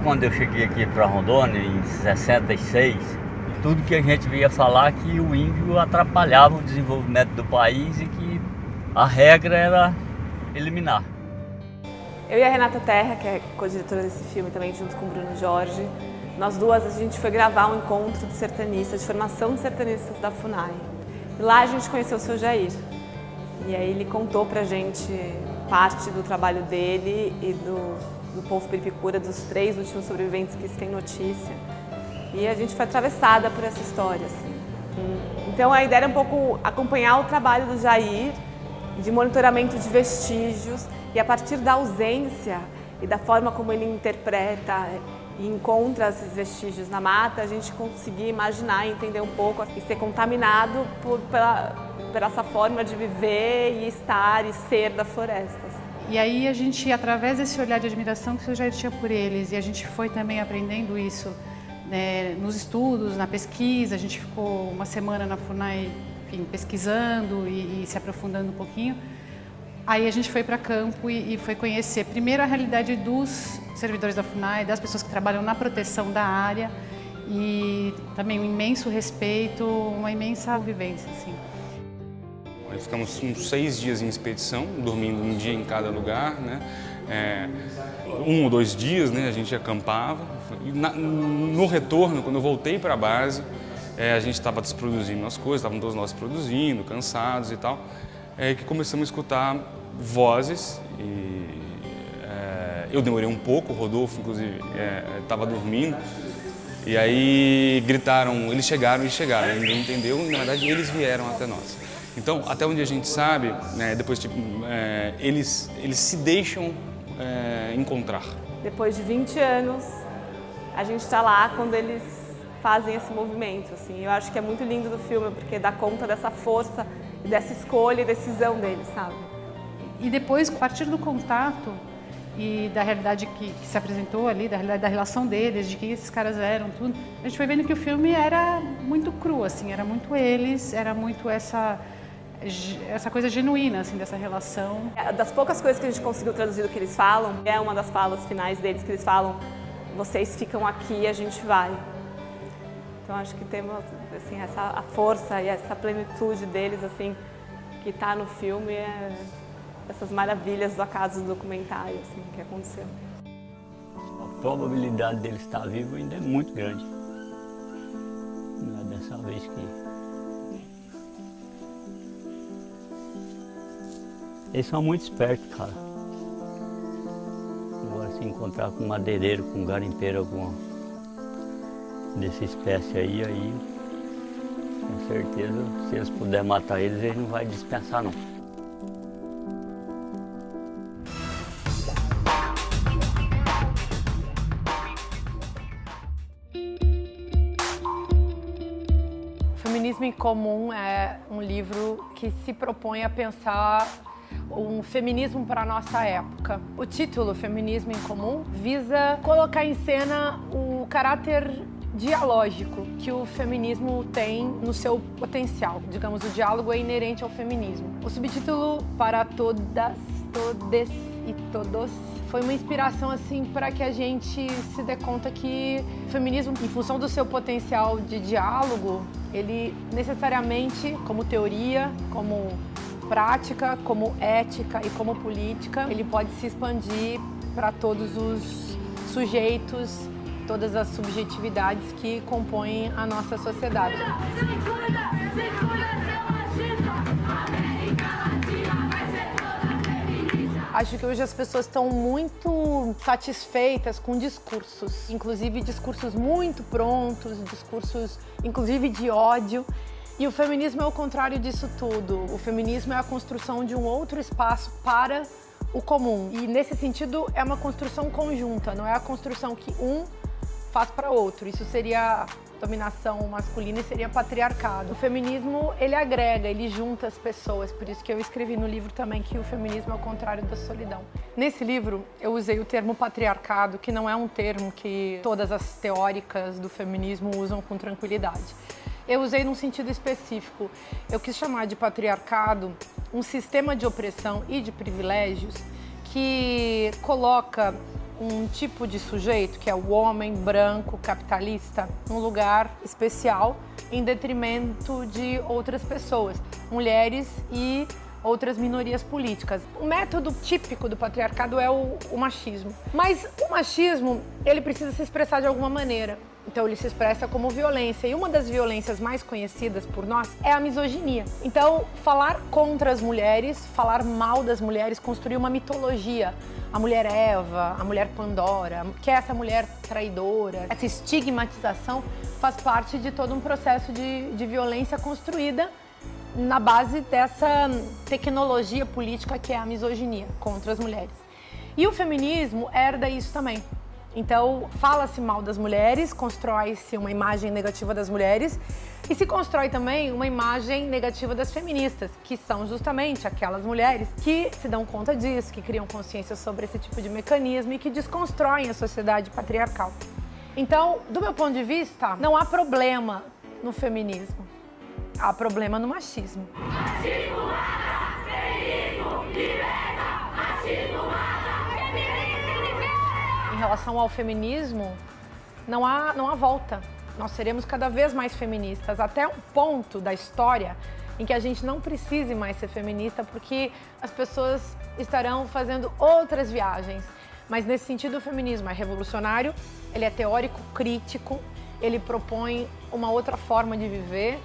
Quando eu cheguei aqui para Rondônia, em 66, tudo que a gente via falar que o índio atrapalhava o desenvolvimento do país e que a regra era eliminar. Eu e a Renata Terra, que é co-diretora desse filme também, junto com o Bruno Jorge, nós duas, a gente foi gravar um encontro de sertanistas, de formação de sertanistas da FUNAI. E lá a gente conheceu o seu Jair. E aí ele contou pra gente parte do trabalho dele e do povo Piripicura, dos 3 últimos sobreviventes que se tem notícia. E a gente foi atravessada por essa história, assim. Então a ideia era um pouco acompanhar o trabalho do Jair, de monitoramento de vestígios, e a partir da ausência e da forma como ele interpreta e encontra esses vestígios na mata, a gente conseguir imaginar e entender um pouco e ser contaminado por essa forma de viver e estar e ser da floresta. E aí a gente, através desse olhar de admiração que o seu Jair tinha por eles, e a gente foi também aprendendo isso, né, nos estudos, na pesquisa, a gente ficou uma semana na FUNAI, enfim, pesquisando e se aprofundando um pouquinho. Aí a gente foi para campo e foi conhecer primeiro a realidade dos servidores da FUNAI, das pessoas que trabalham na proteção da área e também um imenso respeito, uma imensa vivência, assim. Nós ficamos uns 6 dias em expedição, dormindo um dia em cada lugar, né? 1 ou 2 dias, né, a gente acampava. E no retorno, quando eu voltei para a base, a gente estava desproduzindo as coisas, estavam todos nós produzindo, cansados e tal, que começamos a escutar vozes e eu demorei um pouco, o Rodolfo inclusive estava dormindo, e aí gritaram, eles chegaram, ninguém entendeu, e na verdade eles vieram até nós. Então, até onde a gente sabe, né, depois eles se deixam encontrar. Depois de 20 anos, a gente está lá quando eles fazem esse movimento, assim. Eu acho que é muito lindo do filme, porque dá conta dessa força, dessa escolha e decisão deles, sabe? E depois, a partir do contato e da realidade que se apresentou ali, da realidade da relação deles, de quem esses caras eram, tudo, a gente foi vendo que o filme era muito cru, assim, era muito eles, era muito essa coisa genuína, assim, dessa relação. Das poucas coisas que a gente conseguiu traduzir do que eles falam, é uma das falas finais deles que eles falam: vocês ficam aqui, a gente vai. Então acho que temos, assim, a força e essa plenitude deles, assim, que está no filme, essas maravilhas do acaso do documentário, assim, que aconteceu. A probabilidade deles estar vivo ainda é muito grande. Não é dessa vez que... Eles são muito espertos, cara. Agora, se encontrar com um madeireiro, com um garimpeiro, alguma dessa espécie aí, com certeza, se eles puderem matar eles, eles não vão dispensar, não. Feminismo em Comum é um livro que se propõe a pensar um feminismo para a nossa época. O título, Feminismo em Comum, visa colocar em cena o caráter dialógico que o feminismo tem no seu potencial. Digamos, o diálogo é inerente ao feminismo. O subtítulo, Para Todas, Todes e Todos, foi uma inspiração, assim, para que a gente se dê conta que o feminismo, em função do seu potencial de diálogo, ele necessariamente, como teoria, como prática, como ética e como política, ele pode se expandir para todos os sujeitos, todas as subjetividades que compõem a nossa sociedade. Acho que hoje as pessoas estão muito satisfeitas com discursos, inclusive discursos muito prontos, discursos inclusive de ódio. E o feminismo é o contrário disso tudo. O feminismo é a construção de um outro espaço para o comum. E nesse sentido é uma construção conjunta, não é a construção que um faz para outro. Isso seria dominação masculina e seria patriarcado. O feminismo, ele agrega, ele junta as pessoas. Por isso que eu escrevi no livro também que o feminismo é o contrário da solidão. Nesse livro, eu usei o termo patriarcado, que não é um termo que todas as teóricas do feminismo usam com tranquilidade. Eu usei num sentido específico. Eu quis chamar de patriarcado um sistema de opressão e de privilégios que coloca um tipo de sujeito, que é o homem branco capitalista, um lugar especial em detrimento de outras pessoas, mulheres e outras minorias políticas. O método típico do patriarcado é o machismo. Mas o machismo, ele precisa se expressar de alguma maneira. Então ele se expressa como violência, e uma das violências mais conhecidas por nós é a misoginia. Então, falar contra as mulheres, falar mal das mulheres, construir uma mitologia. A mulher Eva, a mulher Pandora, que é essa mulher traidora, essa estigmatização faz parte de todo um processo de violência construída na base dessa tecnologia política que é a misoginia contra as mulheres. E o feminismo herda isso também. Então, fala-se mal das mulheres, constrói-se uma imagem negativa das mulheres e se constrói também uma imagem negativa das feministas, que são justamente aquelas mulheres que se dão conta disso, que criam consciência sobre esse tipo de mecanismo e que desconstroem a sociedade patriarcal. Então, do meu ponto de vista, não há problema no feminismo, há problema no machismo. Machismo mata, feminismo liberta, machismo mata, feminismo liberta. Em relação ao feminismo, não há volta. Nós seremos cada vez mais feministas, até um ponto da história em que a gente não precise mais ser feminista, porque as pessoas estarão fazendo outras viagens. Mas nesse sentido, o feminismo é revolucionário, ele é teórico, crítico, ele propõe uma outra forma de viver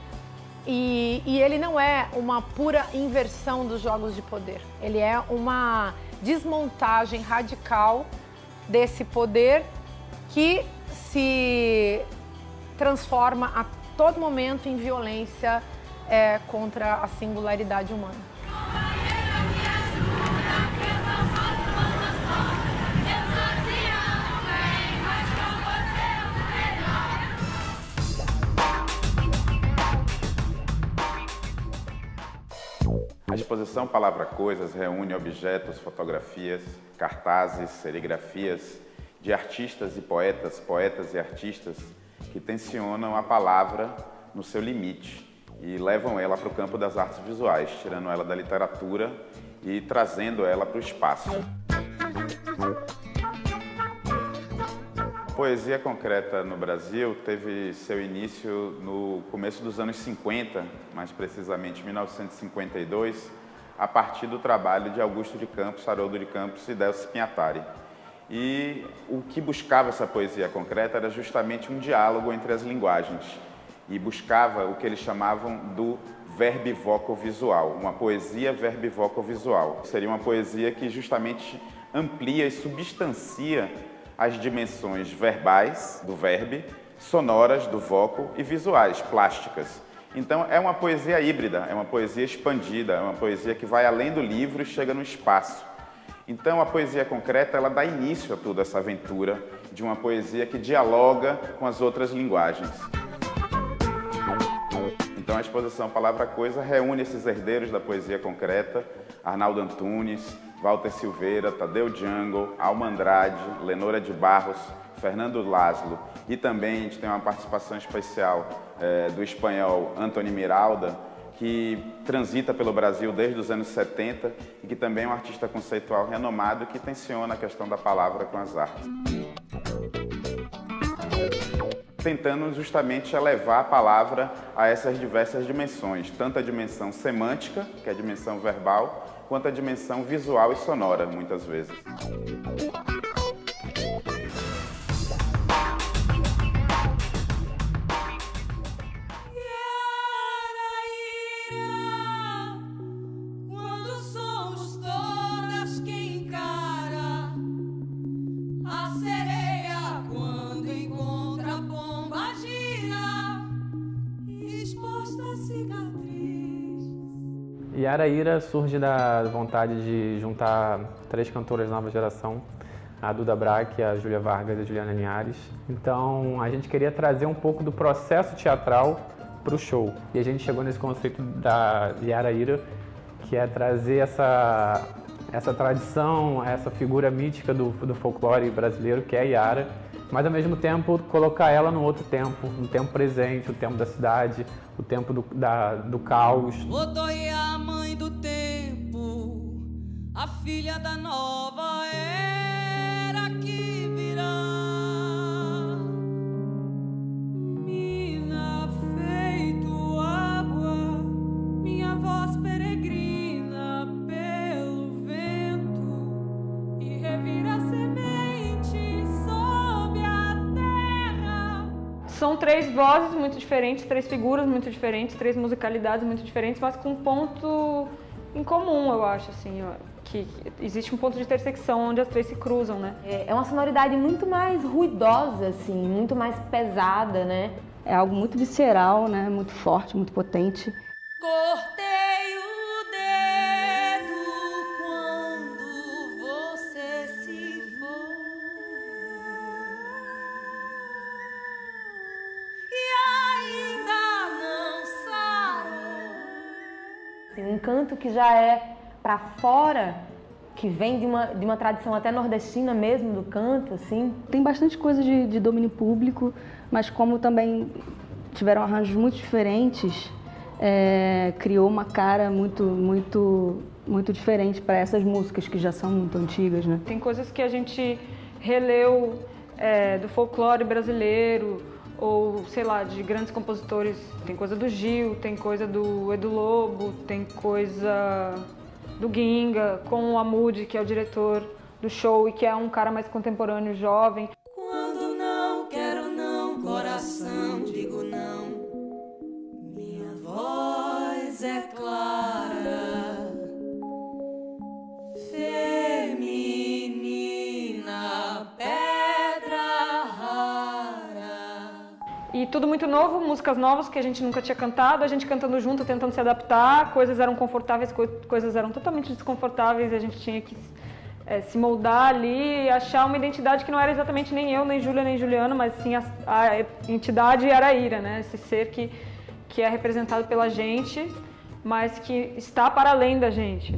e ele não é uma pura inversão dos jogos de poder. Ele é uma desmontagem radical desse poder que se transforma a todo momento em violência contra a singularidade humana. A exposição Palavra Coisas reúne objetos, fotografias, cartazes, serigrafias de artistas e poetas, poetas e artistas que tensionam a palavra no seu limite e levam ela para o campo das artes visuais, tirando ela da literatura e trazendo ela para o espaço. A poesia concreta no Brasil teve seu início no começo dos anos 50, mais precisamente 1952, a partir do trabalho de Augusto de Campos, Haroldo de Campos e Delcio Pinhatari. E o que buscava essa poesia concreta era justamente um diálogo entre as linguagens e buscava o que eles chamavam do verbivoco-visual, uma poesia verbivoco-visual. Seria uma poesia que justamente amplia e substancia as dimensões verbais do verbo, sonoras do voco e visuais, plásticas. Então é uma poesia híbrida, é uma poesia expandida, é uma poesia que vai além do livro e chega no espaço. Então a poesia concreta, ela dá início a toda essa aventura de uma poesia que dialoga com as outras linguagens. Então a exposição Palavra Coisa reúne esses herdeiros da poesia concreta, Arnaldo Antunes, Walter Silveira, Tadeu Django, Alma Andrade, Lenora de Barros, Fernando Laszlo e também a gente tem uma participação especial do espanhol Antoni Miralda, que transita pelo Brasil desde os anos 70 e que também é um artista conceitual renomado que tensiona a questão da palavra com as artes. Tentando justamente elevar a palavra a essas diversas dimensões, tanto a dimensão semântica, que é a dimensão verbal, quanto a dimensão visual e sonora, muitas vezes. Yara Ira surge da vontade de juntar 3 cantoras da nova geração, a Duda Braque, a Júlia Vargas e a Juliana Linhares. Então a gente queria trazer um pouco do processo teatral para o show. E a gente chegou nesse conceito da Yara Ira, que é trazer essa tradição, essa figura mítica do folclore brasileiro, que é a Yara, mas ao mesmo tempo colocar ela no outro tempo, no tempo presente, o tempo da cidade, o tempo do caos. Otoie a mãe do tempo, a filha da nova era que São 3 vozes muito diferentes, 3 figuras muito diferentes, 3 musicalidades muito diferentes, mas com um ponto em comum, eu acho, assim, que existe um ponto de intersecção onde as 3 se cruzam, né? É uma sonoridade muito mais ruidosa, assim, muito mais pesada, né? É algo muito visceral, né? Muito forte, muito potente. Cortei o dedo quando você se foi e ainda não sarou. Um canto que já é para fora, que vem de uma tradição até nordestina mesmo do canto, assim. Tem bastante coisa de domínio público, mas como também tiveram arranjos muito diferentes, criou uma cara muito diferente para essas músicas que já são muito antigas, né? Tem coisas que a gente releu do folclore brasileiro, ou sei lá, de grandes compositores. Tem coisa do Gil, tem coisa do Edu Lobo, tem coisa do Ginga, com o Amude, que é o diretor do show e que é um cara mais contemporâneo, jovem. Quando não quero não, coração, digo não. Minha voz é clara, feminina, pedra rara. E tudo muito novo, músicas novas que a gente nunca tinha cantado, a gente cantando junto, tentando se adaptar, coisas eram confortáveis, coisas eram totalmente desconfortáveis, a gente tinha que se moldar ali e achar uma identidade que não era exatamente nem eu, nem Júlia, nem Juliano, mas sim a entidade era a Ira, né? Esse ser que é representado pela gente, mas que está para além da gente.